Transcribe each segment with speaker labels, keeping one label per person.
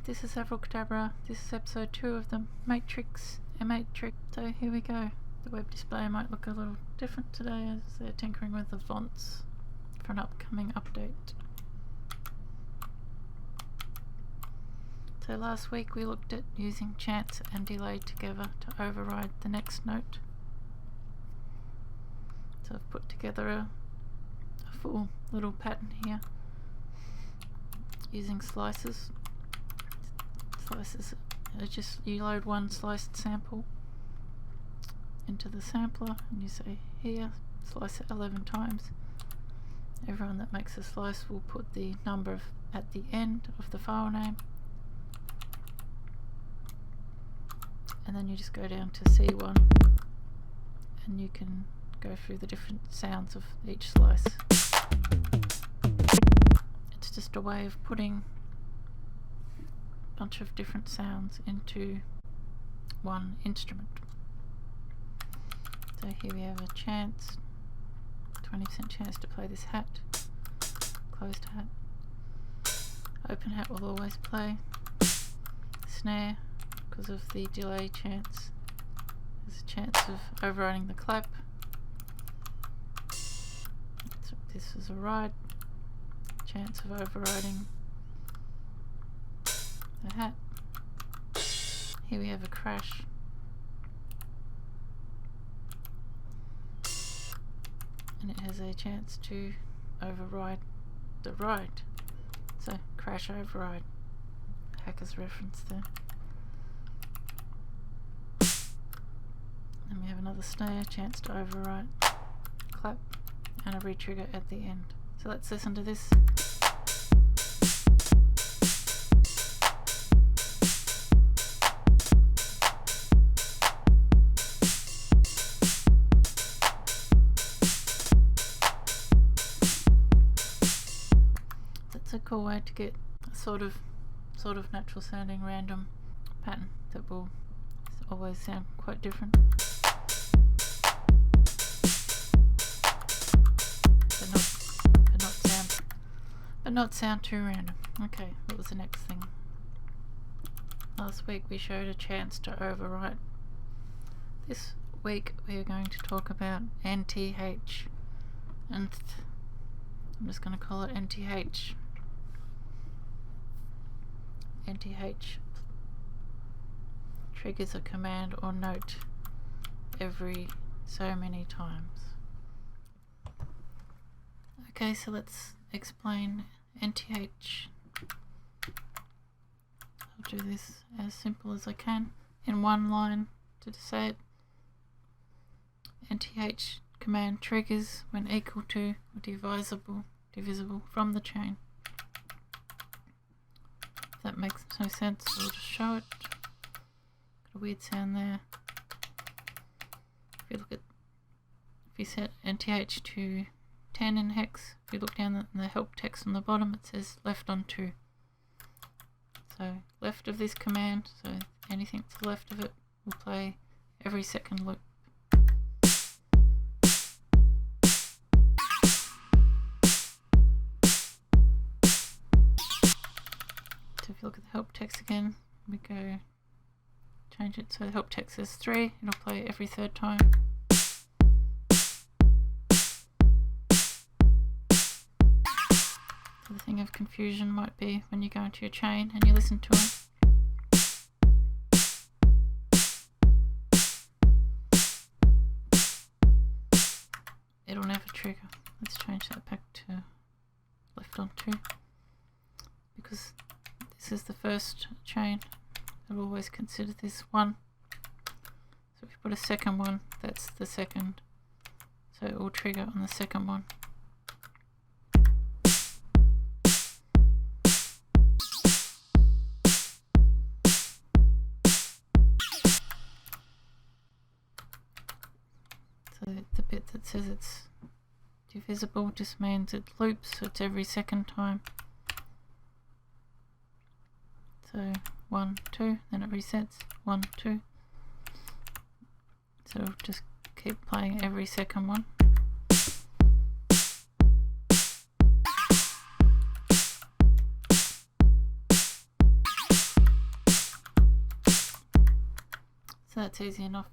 Speaker 1: this is Avrilcadabra. This is episode 2 of the M8TRIX M8TRIX. So here we go. The web display might look a little different today as they're tinkering with the fonts for an upcoming update. So last week we looked at using chance and delay together to override the next note. So I've put together a full little pattern here using slices. Slices are just, you load one sliced sample into the sampler and you say here, slice it 11 times. Everyone that makes a slice will put the number at the end of the file name, and then you just go down to C1 and you can go through the different sounds of each slice. It's just a way of putting a bunch of different sounds into one instrument. So here we have a chance, 20% chance to play this hat, closed hat. Open hat will always play. Snare, because of the delay chance, there's a chance of overriding the clap. So this is a ride, chance of overriding the hat. Here we have a crash. And it has a chance to override the ride. So crash override. Hacker's reference there. Then we have another snare, chance to override clap, and a retrigger at the end. So let's listen to this. That's a cool way to get a sort of natural sounding random pattern that will always sound quite different. But not sound too random. Okay, what was the next thing? Last week we showed a chance to overwrite. This week we are going to talk about NTH, and I'm just going to call it NTH. NTH triggers a command or note every so many times. Okay, so let's explain NTH. I'll do this as simple as I can in one line to say it. NTH command triggers when equal to or divisible from the chain. If that makes no sense, we'll just show it. Got a weird sound there. If you set NTH to 10 in hex, if you look down in the help text on the bottom, it says left on 2. So left of this command, so anything to the left of it will play every second loop. So if you look at the help text again, we go change it so the help text says 3, it'll play every third time. The thing of confusion might be when you go into your chain and you listen to them. It'll never trigger. Let's change that back to left on 2, because this is the first chain. I'll always consider this 1. So if you put a second one, that's the second. So it will trigger on the second one. The bit that says it's divisible just means it loops, so it's every second time. So 1, 2, then it resets, 1, 2. So it'll just keep playing every second one. that's easy enough.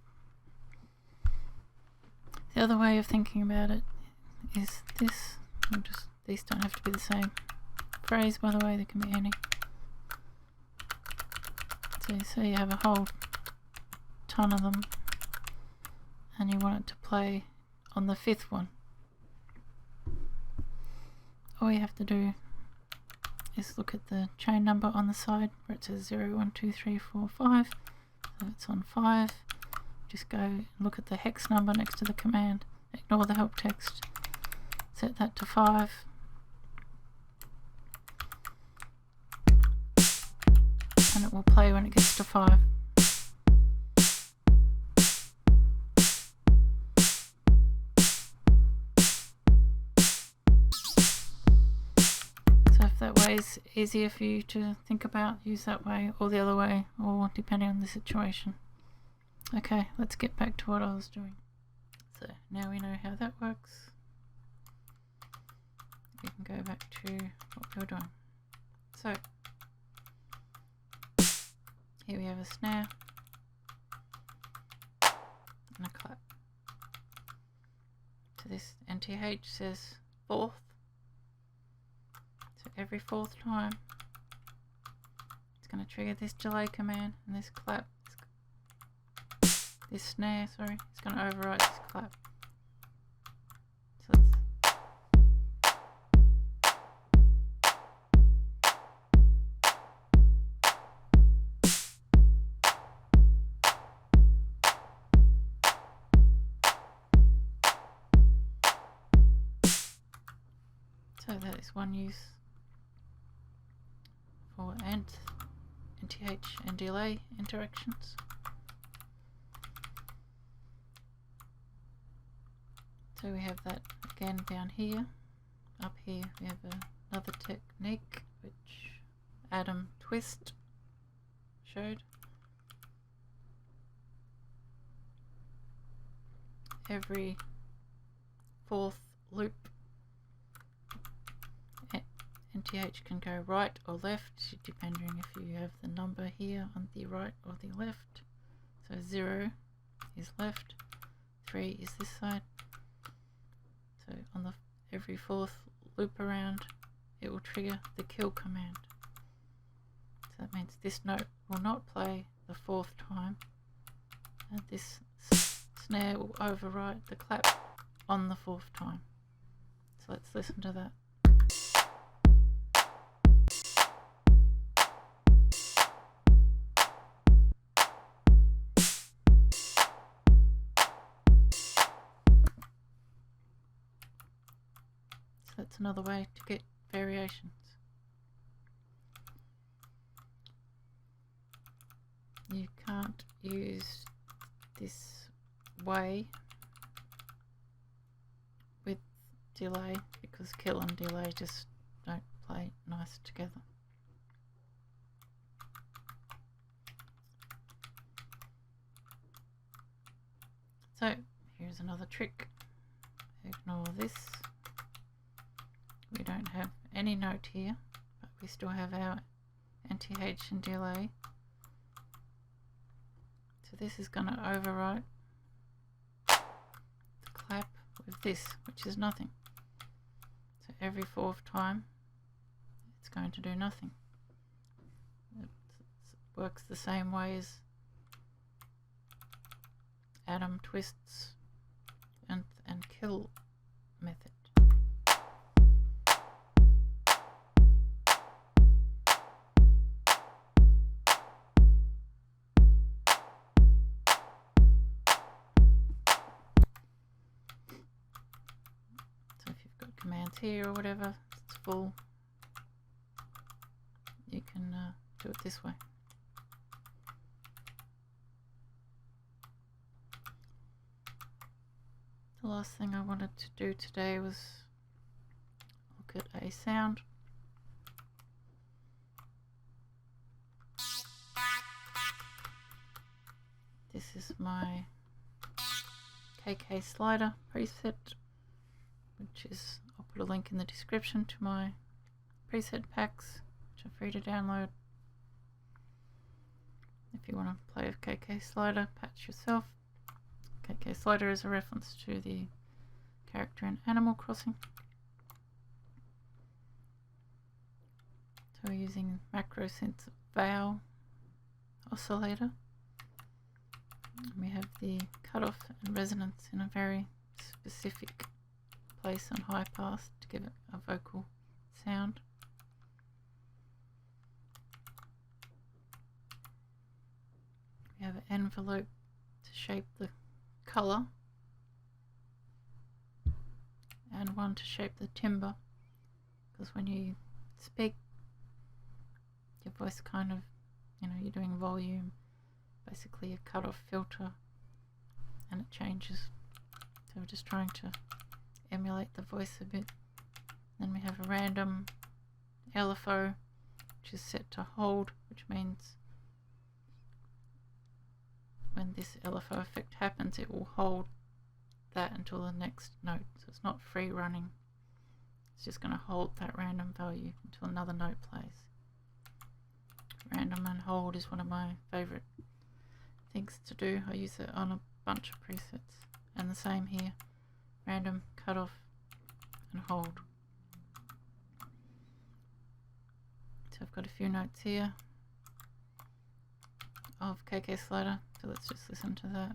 Speaker 1: The other way of thinking about it is this. These don't have to be the same phrase, by the way, there can be any. So say you have a whole ton of them and you want it to play on the 5th one. All you have to do is look at the chain number on the side where it says 0, 1, 2, 3, 4, 5. So it's on 5. Just go and look at the hex number next to the command. Ignore the help text. Set that to 5. And it will play when it gets to 5. So if that way is easier for you to think about, use that way or the other way, or depending on the situation. Okay, let's get back to what I was doing. So now we know how that works. We can go back to what we were doing. So here we have a snare and a clap. So this NTH says 4th. So every 4th time it's going to trigger this delay command, and this clap, this snare, sorry, it's going to overwrite this clap. So that is one use for NTH and delay interactions. So we have that again down here. Up here we have another technique which Adam Twist showed. Every 4th loop NTH can go right or left, depending if you have the number here on the right or the left. So 0 is left, 3 is this side. So on the every 4th loop around, it will trigger the kill command. So that means this note will not play the 4th time, and this snare will overwrite the clap on the 4th time. So let's listen to that. That's another way to get variations. You can't use this way with delay because kill and delay just don't play nice together. So here's another trick. Ignore this. We don't have any note here, but we still have our NTH and delay. So this is going to overwrite the clap with this, which is nothing. So every 4th time it's going to do nothing. It works the same way as Adam Twist's and kill method. Commands here or whatever, it's full, you can do it this way. The last thing I wanted to do today was look at a sound. This is my KK slider preset, which is, I'll put a link in the description to my preset packs, which are free to download. if you want to play with KK Slider, patch yourself. KK Slider is a reference to the character in Animal Crossing. So we're using macro sense vowel oscillator. And we have the cutoff and resonance in a very specific place on high pass to give it a vocal sound. We have an envelope to shape the colour and one to shape the timbre, because when you speak your voice kind of, you know, you're doing volume, basically a cutoff filter, and it changes. So we're just trying to emulate the voice a bit. Then we have a random LFO, which is set to hold, which means when this LFO effect happens, it will hold that until the next note. So it's not free running. It's just going to hold that random value until another note plays. Random and hold is one of my favorite things to do. I use it on a bunch of presets. And the same here. Random, cutoff, and hold. So I've got a few notes here of KK Slider, so let's just listen to that.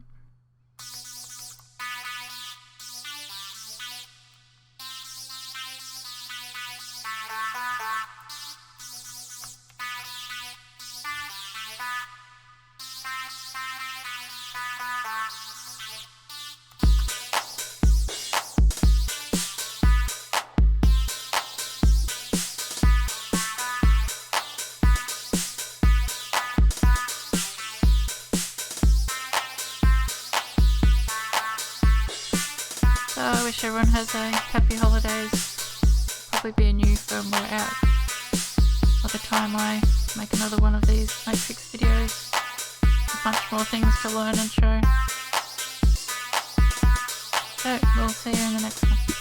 Speaker 1: So I wish everyone has a happy holidays. Probably be a new firmware out by the time I make another one of these M8TRIX videos. A bunch more things to learn and show. So we'll see you in the next one.